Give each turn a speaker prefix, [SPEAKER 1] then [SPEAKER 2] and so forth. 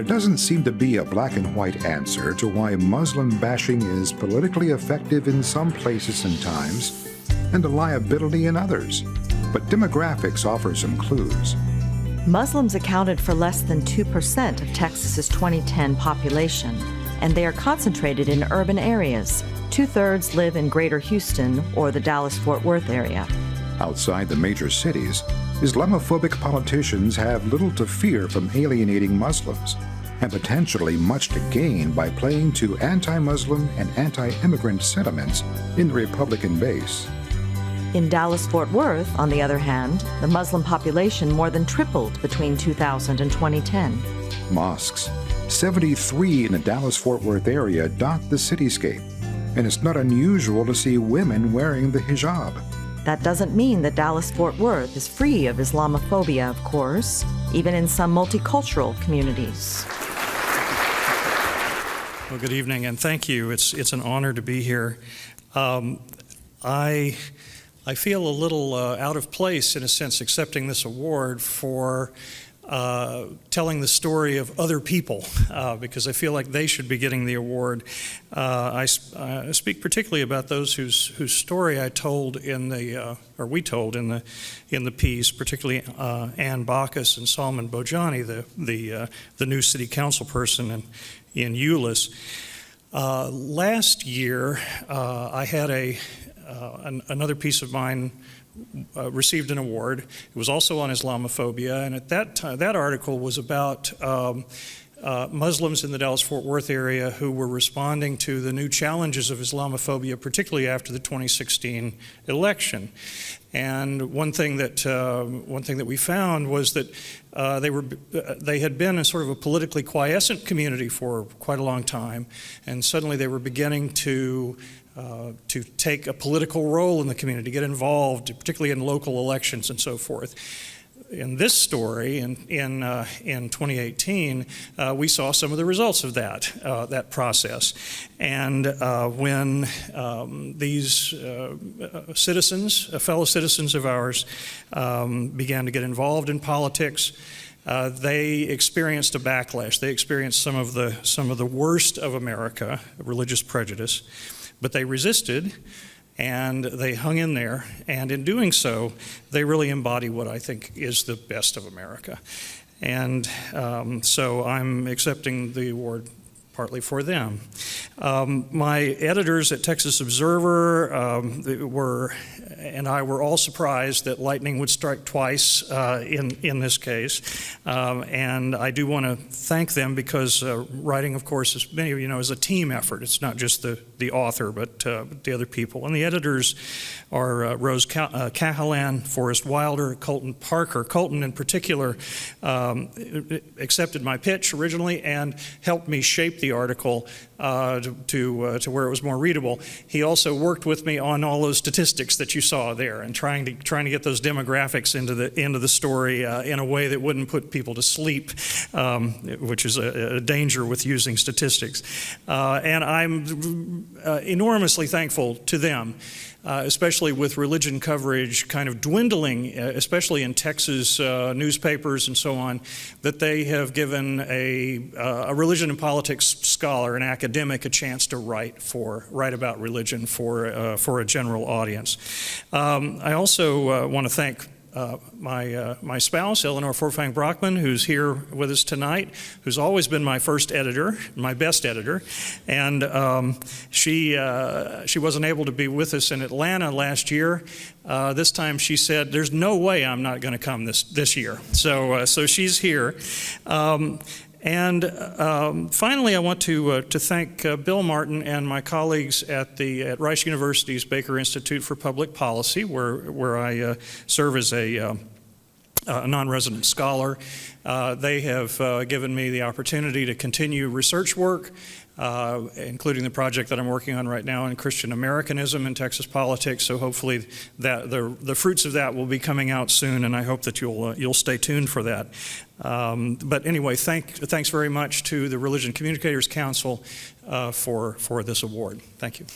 [SPEAKER 1] There doesn't seem to be a black and white answer to why Muslim bashing is politically effective in some places and times, and a liability in others. But demographics offer some clues.
[SPEAKER 2] Muslims accounted for less than 2% of Texas's 2010 population, and they are concentrated in urban areas. 2/3 live in Greater Houston or the Dallas-Fort Worth area.
[SPEAKER 1] Outside the major cities, Islamophobic politicians have little to fear from alienating Muslims, and potentially much to gain by playing to anti-Muslim and anti-immigrant sentiments in the Republican base.
[SPEAKER 2] In Dallas-Fort Worth, on the other hand, the Muslim population more than tripled between 2000 and 2010.
[SPEAKER 1] Mosques, 73 in the Dallas-Fort Worth area, dot the cityscape, and it's not unusual to see women wearing the hijab.
[SPEAKER 2] That doesn't mean that Dallas-Fort Worth is free of Islamophobia, of course, even in some multicultural communities.
[SPEAKER 3] Well, good evening, and thank you. It's an honor to be here. I feel a little out of place, in a sense, accepting this award for telling the story of other people, because I feel like they should be getting the award. I speak particularly about those whose story I told we told in the piece, particularly Ann Bacchus and Salman Bojani, the new city council person in Euless. Last year, I had another piece of mine received an award. It was also on Islamophobia, and at that time, that article was about Muslims in the Dallas-Fort Worth area who were responding to the new challenges of Islamophobia, particularly after the 2016 election. And one thing that we found was that they had been a sort of a politically quiescent community for quite a long time, and suddenly they were beginning to take a political role in the community, get involved, particularly in local elections and so forth. In this story, in 2018, we saw some of the results of that process. And when these fellow citizens of ours, began to get involved in politics, they experienced a backlash. They experienced some of the worst of America, religious prejudice. But they resisted, and they hung in there, and in doing so, they really embody what I think is the best of America. And so I'm accepting the award partly for them. My editors at Texas Observer and I were all surprised that lightning would strike twice in this case. And I do want to thank them because writing, of course, as many of you know, is a team effort. It's not just the author, but the other people. And the editors are Rose Cahalan, Forrest Wilder, Colton Parker. Colton, in particular, accepted my pitch originally and helped me shape the article to where it was more readable. He also worked with me on all those statistics that you saw there, and trying to get those demographics into the story in a way that wouldn't put people to sleep, which is a danger with using statistics. And I'm enormously thankful to them. Especially with religion coverage kind of dwindling, especially in Texas newspapers and so on, that they have given a religion and politics scholar, an academic, a chance to write about religion for a general audience. I also want to thank my spouse, Eleanor Forfang Brockman, who's here with us tonight, who's always been my first editor, my best editor, and she wasn't able to be with us in Atlanta last year. This time she said, "There's no way I'm not going to come this year." So she's here. And finally, I want to thank Bill Martin and my colleagues at Rice University's Baker Institute for Public Policy, where I serve as a non-resident scholar. They have given me the opportunity to continue research work, including the project that I'm working on right now in Christian Americanism in Texas politics. So hopefully that the fruits of that will be coming out soon, and I hope that you'll stay tuned for that. But anyway, thanks very much to the Religion Communicators Council for this award. Thank you.